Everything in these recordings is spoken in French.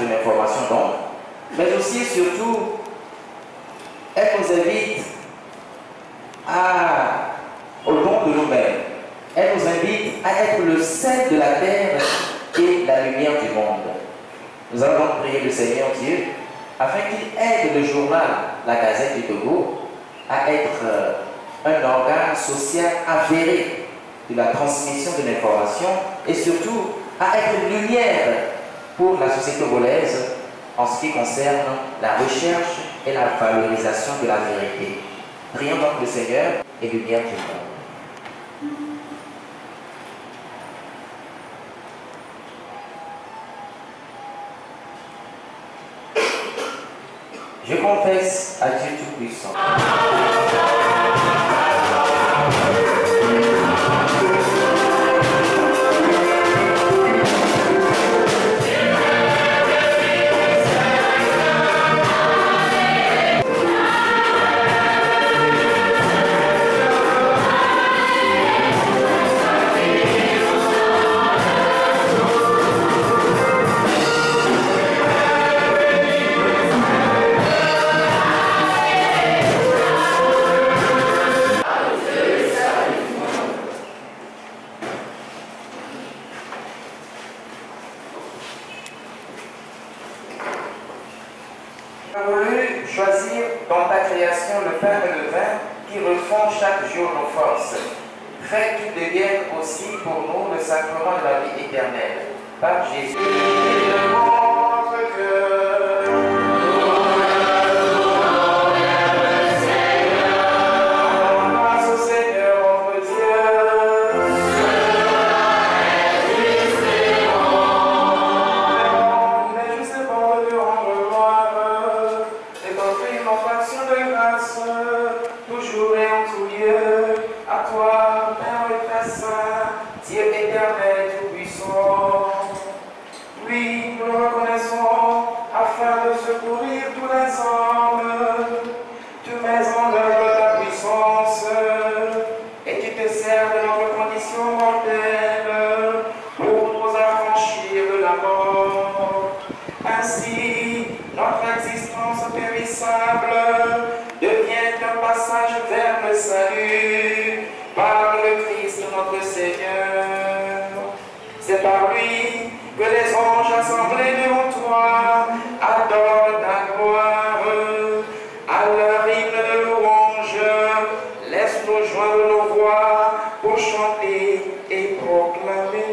de l'information donc, mais aussi et surtout, elle nous invite au don de nous-mêmes. Elle nous invite à être le sel de la terre et la lumière du monde. Nous allons donc prier le Seigneur Dieu afin qu'il aide le journal La Gazette du Togo à être un organe social avéré de la transmission de l'information et surtout à être une lumière pour la société togolaise en ce qui concerne la recherche et la valorisation de la vérité. Prions donc le Seigneur et lumière du monde. Je confesse à Dieu Tout-Puissant. Tu as voulu choisir dans ta création le pain et le vin qui refont chaque jour nos forces. Fais qu'ils deviennent aussi pour nous le sacrement de la vie éternelle. Par Jésus. Toujours et en tout lieu, à toi, Père et Père Saint, Dieu éternel tout-puissant. Oui, nous le reconnaissons, afin de secourir tous les hommes. Tu mets en œuvre ta puissance, et tu te sers de notre condition mortelle pour nous affranchir de la mort. Ainsi, notre existence périssable devient un passage vers le salut par le Christ notre Seigneur. C'est par lui que les anges assemblés devant toi adorent ta gloire. À leur hymne de louange, laisse-nous joindre nos voix pour chanter et proclamer.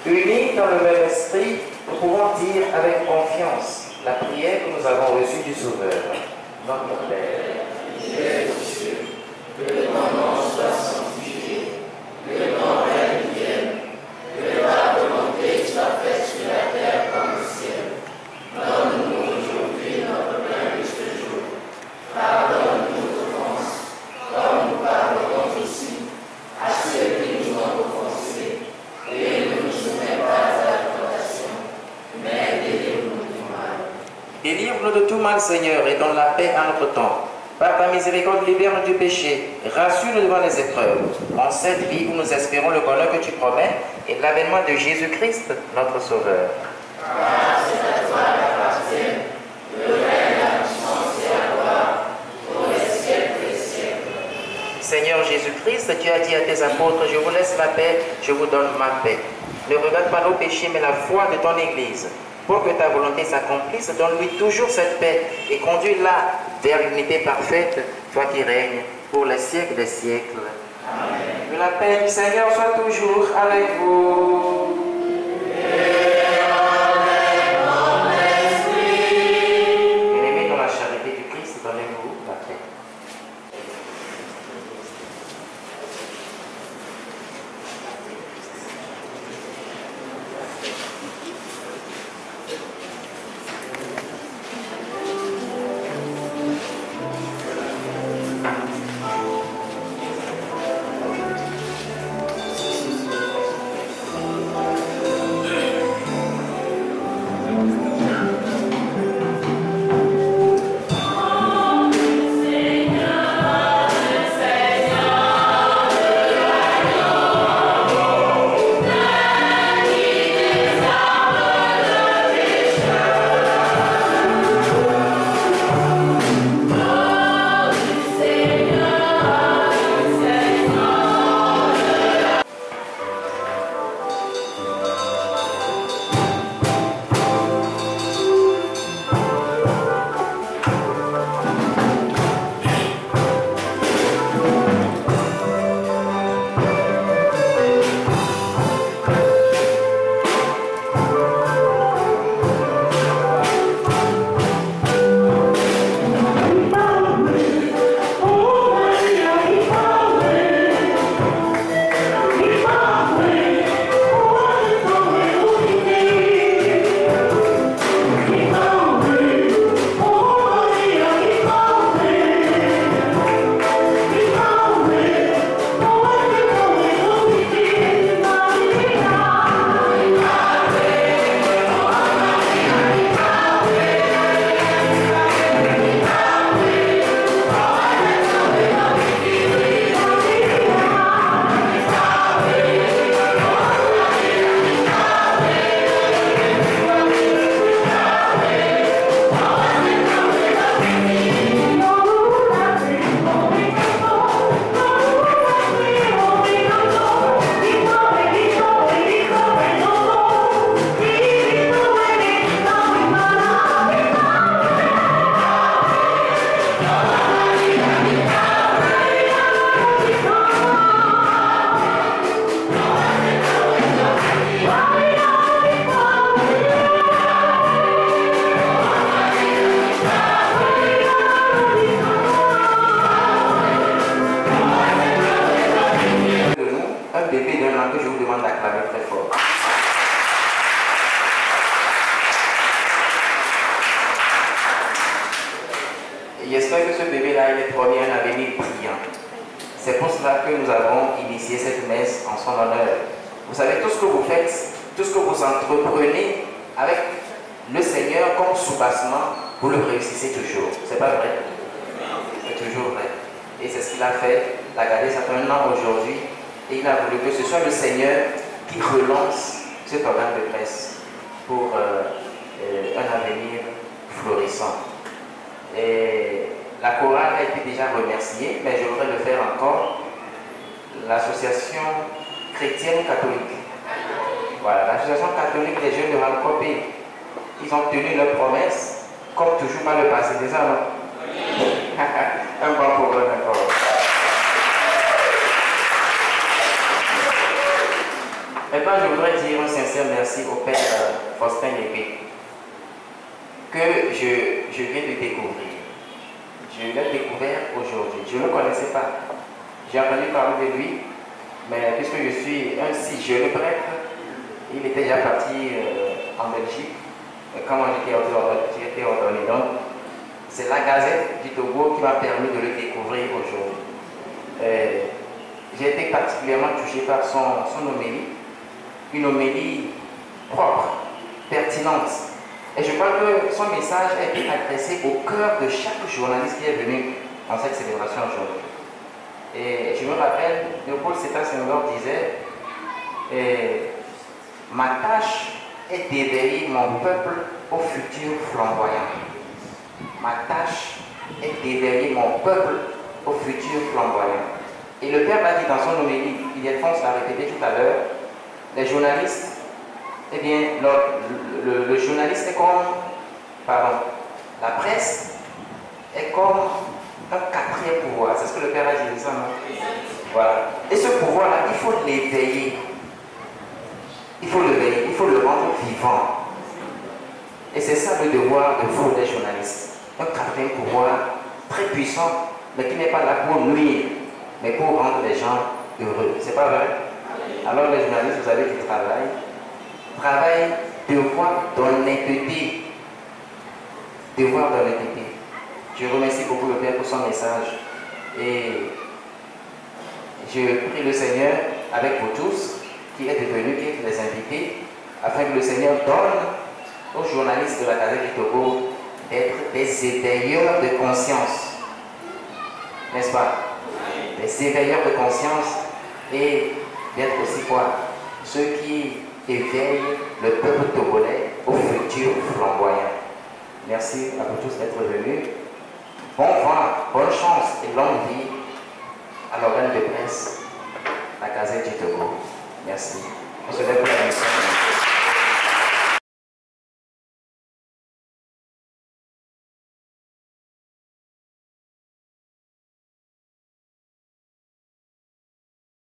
Unis dans le même esprit, nous pouvons dire avec confiance la prière que nous avons reçue du Sauveur. Notre Père, qui es aux cieux, que ton nom soit sanctifié, que ton règne vienne, que ta volonté soit faite sur la terre comme au ciel. Donne-nous aujourd'hui notre pain de ce jour. Pardonne-nous nos offenses, comme nous pardonnons aussi à ceux qui nous ont offensés. Et ne nous soumets pas à la tentation, mais délivre-nous du mal. délivre-nous de tout mal, Seigneur, et donne la paix à notre temps. Par ta miséricorde, libère-nous du péché, rassure-nous devant les épreuves. En cette vie où nous espérons le bonheur que tu promets et l'avènement de Jésus-Christ, notre Sauveur. Car c'est à toi qu'appartiennent le règne, la puissance et la gloire pour les siècles des siècles. Seigneur Jésus-Christ, tu as dit à tes apôtres, je vous laisse la paix, je vous donne ma paix. Ne regarde pas nos péchés, mais la foi de ton Église. Pour que ta volonté s'accomplisse, donne-lui toujours cette paix et conduis-la vers l'unité parfaite, toi qui règnes pour les siècles des siècles. Amen. Que la paix du Seigneur soit toujours avec vous. Bien-aimés dans la charité du Christ, donnez-vous la paix. J'espère que ce bébé-là, il est promis un avenir brillant. C'est pour cela que nous avons initié cette messe en son honneur. Vous savez, tout ce que vous faites, tout ce que vous entreprenez avec le Seigneur comme soubassement, vous le réussissez toujours. C'est pas vrai? C'est toujours vrai. Et c'est ce qu'il a fait. Il a gardé ça fait un an aujourd'hui. Et il a voulu que ce soit le Seigneur qui relance cet organe de presse pour un avenir florissant. Et la chorale a été déjà remerciée, mais je voudrais le faire encore. L'association chrétienne catholique. Voilà, l'association catholique des jeunes de Rancopé. Ils ont tenu leur promesse, comme toujours par le passé. C'est ça, non? Un bon problème encore. Maintenant, je voudrais dire un sincère merci au Père Faustin Légué, que je viens de découvrir. Je l'ai découvert aujourd'hui. Je ne le connaissais pas. J'ai entendu parler de lui, mais puisque je suis un si jeune prêtre, il était déjà parti en Belgique. Quand j'étais ordonné. Donc, c'est la Gazette du Togo qui m'a permis de le découvrir aujourd'hui. J'ai été particulièrement touché par son homélie, une homélie propre, pertinente. Et je crois que son message a été adressé au cœur de chaque journaliste qui est venu dans cette célébration aujourd'hui. Et je me rappelle, Léopold Sédar Senghor disait ma tâche est d'éveiller mon peuple au futur flamboyant. Ma tâche est d'éveiller mon peuple au futur flamboyant. Et le Père l'a dit dans son homélie, Ildefonse l'a répété tout à l'heure, les journalistes eh bien, le journaliste est comme, pardon, la presse est comme un quatrième pouvoir. C'est ce que le Père a dit, ça, non? Voilà. Et ce pouvoir-là, il faut l'éveiller. Il faut l'éveiller, il faut le rendre vivant. Et c'est ça le devoir de vous, les journalistes. Un quatrième pouvoir très puissant, mais qui n'est pas là pour nuire, mais pour rendre les gens heureux. C'est pas vrai? Alors les journalistes, vous avez du travail. Travail, devoir d'honnêteté. Devoir d'honnêteté. Je remercie beaucoup le Père pour son message. Et je prie le Seigneur avec vous tous, qui êtes venus, qui êtes les invités, afin que le Seigneur donne aux journalistes de la Caserne du Togo d'être des éveilleurs de conscience. N'est-ce pas? Des éveilleurs de conscience et d'être aussi quoi? Ceux qui éveillent le peuple togolais au futur flamboyant. Merci à vous tous d'être venus. Bon vent, bonne chance et longue vie à l'organe de presse, la Caserne du Togo. Merci. On se lève.